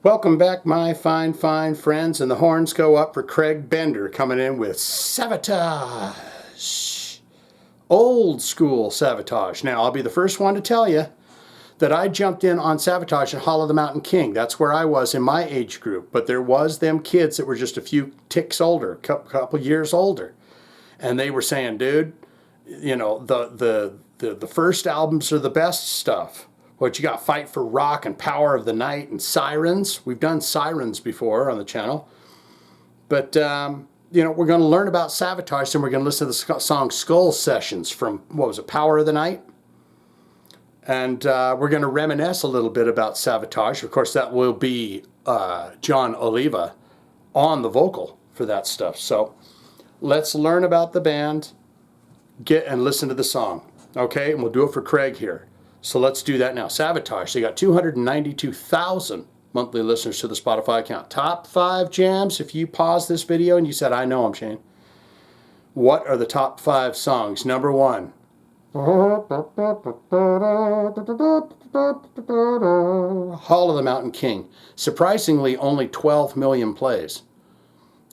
Welcome back, my fine friends, and the horns go up for Craig Bender coming in with Savatage. Old school Savatage. Now, I'll be the first one to tell you that I jumped in on Savatage and Hollow the Mountain King. That's where I was in my age group. But there was them kids that were just a few ticks older, a couple years older. And they were saying, dude, you know, the first albums are the best stuff. What you got, Fight for Rock and Power of the Night and Sirens. We've done Sirens before on the channel. But, you know, we're going to learn about Savatage, and we're going to listen to the song Skull Sessions from, what was it, Power of the Night? And we're going to reminisce a little bit about Savatage. Of course, that will be John Oliva on the vocal for that stuff. So let's learn about the band, get and listen to the song. Okay, and we'll do it for Craig here. So let's do that now. Savatage, they got 292,000 monthly listeners to the Spotify account. Top 5 jams. If you pause this video and you said, I know them, Shane. What are the top 5 songs? Number 1. Hall of the Mountain King. Surprisingly, only 12 million plays.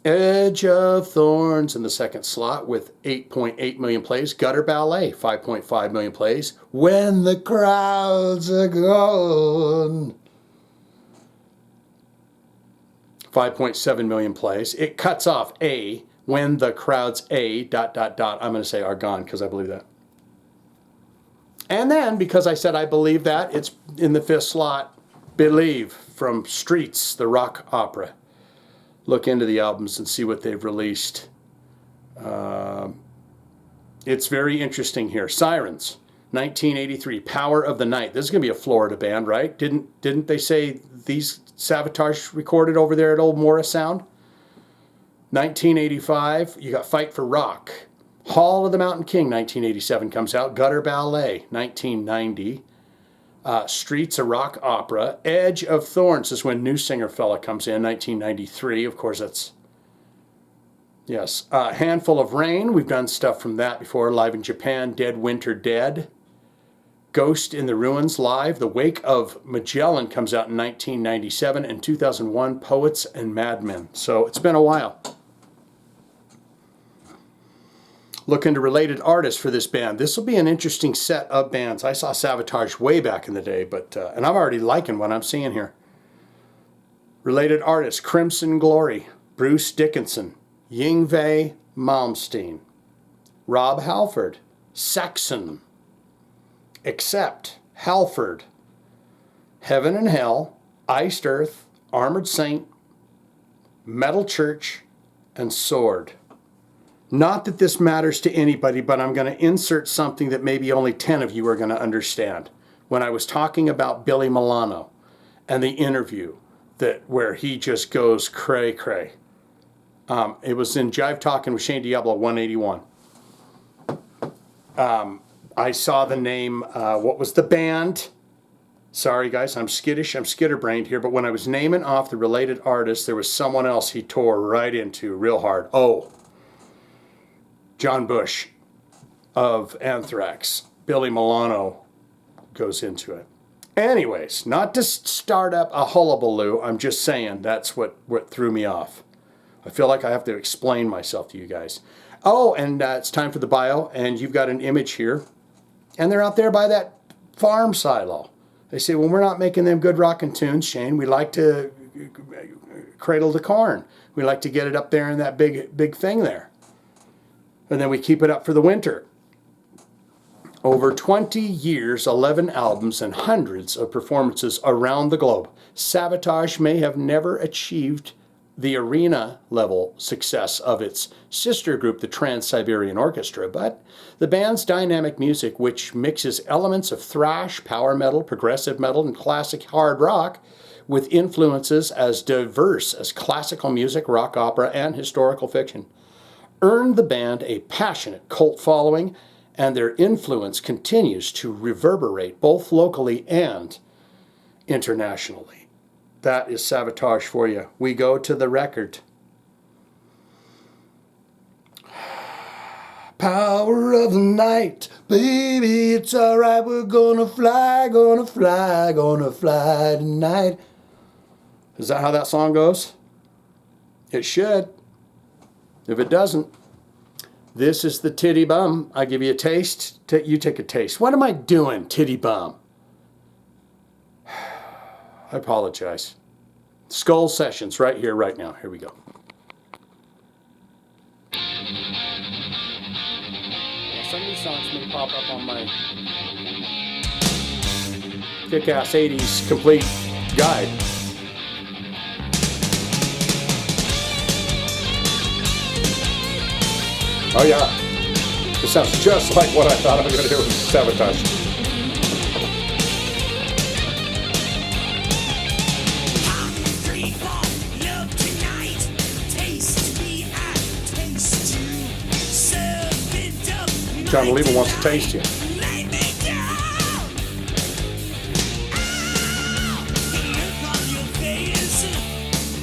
Edge of Thorns in the second slot with 8.8 million plays. Gutter Ballet, 5.5 million plays. When the Crowds Are Gone, 5.7 million plays. It cuts off A, When the Crowds I'm going to say are gone because I believe that. And then, because I said I believe that, it's in the 5th slot, Believe from Streets, the rock opera. Look into the albums and see what they've released. It's very interesting here. Sirens, 1983, Power of the Night. This is going to be a Florida band, right? Didn't they say these Savatage recorded over there at Old Morris Sound? 1985, you got Fight for Rock. Hall of the Mountain King, 1987 comes out. Gutter Ballet, 1990. Streets, a rock opera. Edge of Thorns is when New Singer Fella comes in, 1993. Of course, that's, yes. Handful of Rain, we've done stuff from that before. Live in Japan, Dead Winter Dead. Ghost in the Ruins live. The Wake of Magellan comes out in 1997. And 2001, Poets and Madmen. So it's been a while. Look into related artists for this band. This will be an interesting set of bands. I saw Savatage way back in the day, but and I'm already liking what I'm seeing here. Related artists: Crimson Glory, Bruce Dickinson, Yngwie Malmsteen, Rob Halford, Saxon, Accept, Halford, Heaven and Hell, Iced Earth, Armored Saint, Metal Church, and Sword. Not that this matters to anybody, but I'm going to insert something that maybe only 10 of you are going to understand. When I was talking about Billy Milano and the interview where he just goes cray-cray. It was in Jive Talking with Shane Diablo 181. I saw the name, what was the band? Sorry guys, I'm skittish, I'm skitterbrained here, but when I was naming off the related artists, there was someone else he tore right into real hard. Oh, John Bush of Anthrax. Billy Milano goes into it. Anyways, not to start up a hullabaloo, I'm just saying that's what threw me off. I feel like I have to explain myself to you guys. Oh, and it's time for the bio, and you've got an image here. And they're out there by that farm silo. They say, well, we're not making them good rockin' tunes, Shane. We like to cradle the corn. We like to get it up there in that big thing there. And then we keep it up for the winter. Over 20 years, 11 albums, and hundreds of performances around the globe. Savatage may have never achieved the arena-level success of its sister group, the Trans-Siberian Orchestra, but the band's dynamic music, which mixes elements of thrash, power metal, progressive metal, and classic hard rock, with influences as diverse as classical music, rock opera, and historical fiction, earned the band a passionate cult following, and their influence continues to reverberate both locally and internationally. That is Savatage for you. We go to the record. Power of the night, baby, it's alright, we're gonna fly tonight. Is that how that song goes? It should. If it doesn't, this is the titty bum. I give you a taste. You take a taste. What am I doing, titty bum? I apologize. Skull Sessions right here, right now. Here we go. Some of these songs may pop up on my kick-ass 80s complete guide. Oh yeah, this sounds just like what I thought I was going to hear with Savatage. John Oliva wants to taste you.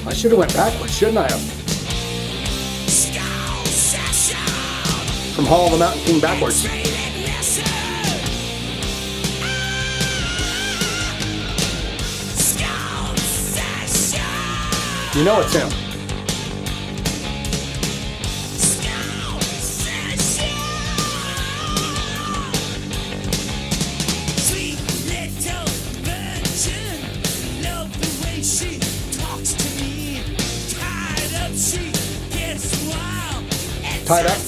I should have went backwards, shouldn't I have? From Hall of the Mountain King backwards. You know it's him. Tied up.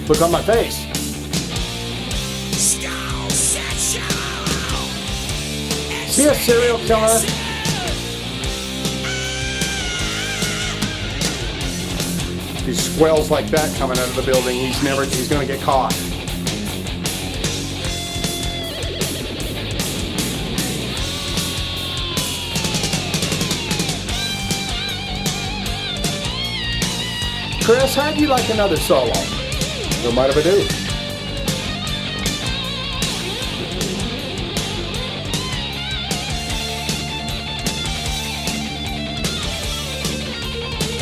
Look on my face. See a serial killer? He squells like that coming out of the building. He's gonna get caught. Chris, how'd you like another solo? No mind if I do.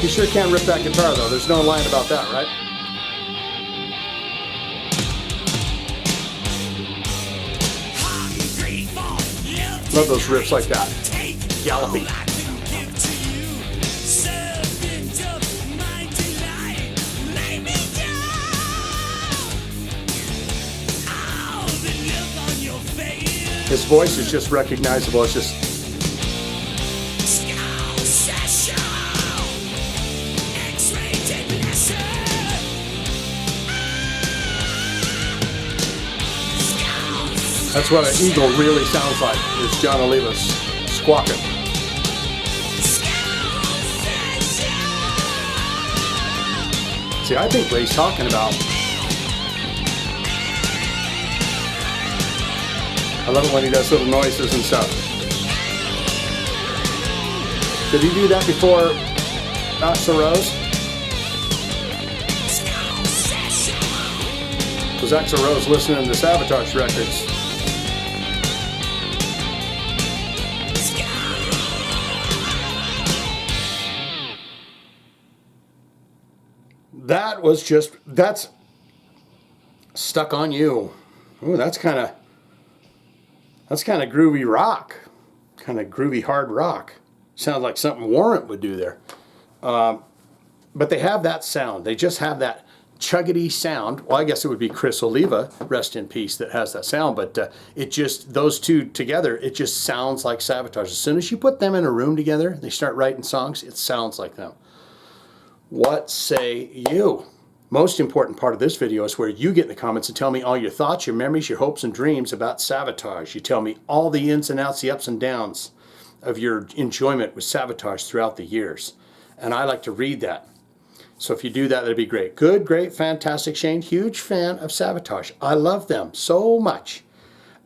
You sure can't rip that guitar though. There's no line about that, right? Love those riffs like that. Gallopy. His voice is just recognizable. It's just. That's what an eagle really sounds like. Is John Oliva's squawking. See, I think what he's talking about. I love it when he does little noises and stuff. Did he do that before Axl Rose? Was Axl Rose listening to Savatage records? That was just, that's Stuck on You. Ooh, that's kind of groovy rock, kind of groovy hard rock. Sounds like something Warrant would do there. But they have that sound. They just have that chuggity sound. Well, I guess it would be Chris Oliva, rest in peace, that has that sound. But it just, those two together, it just sounds like Savatage. As soon as you put them in a room together, they start writing songs, it sounds like them. What say you? Most important part of this video is where you get in the comments and tell me all your thoughts, your memories, your hopes and dreams about Savatage. You tell me all the ins and outs, the ups and downs of your enjoyment with Savatage throughout the years. And I like to read that. So if you do that, that'd be great. Good, great, fantastic, Shane. Huge fan of Savatage. I love them so much.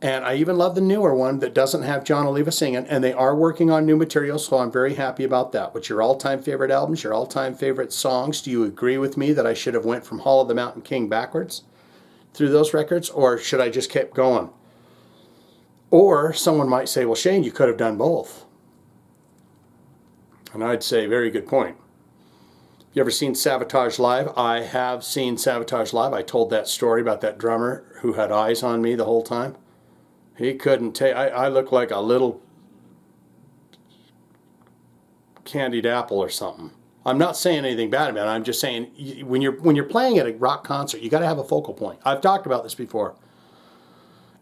And I even love the newer one that doesn't have John Oliva singing. And they are working on new material, so I'm very happy about that. What's your all-time favorite albums, your all-time favorite songs? Do you agree with me that I should have went from Hall of the Mountain King backwards through those records? Or should I just keep going? Or someone might say, well, Shane, you could have done both. And I'd say, very good point. You ever seen Savatage live? I have seen Savatage live. I told that story about that drummer who had eyes on me the whole time. He couldn't take. I looked like a little candied apple or something. I'm not saying anything bad about it. I'm just saying when you're playing at a rock concert, you got to have a focal point. I've talked about this before,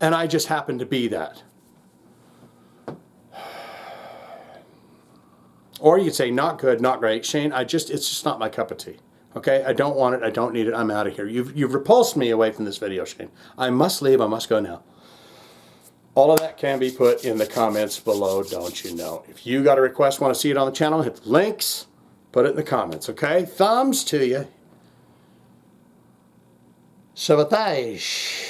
and I just happen to be that. Or you could say not good, not great. Shane, it's just not my cup of tea. Okay, I don't want it. I don't need it. I'm out of here. You've repulsed me away from this video, Shane. I must leave. I must go now. All of that can be put in the comments below, don't you know? If you got a request, want to see it on the channel, hit the links, put it in the comments, okay? Thumbs to you. Savatage.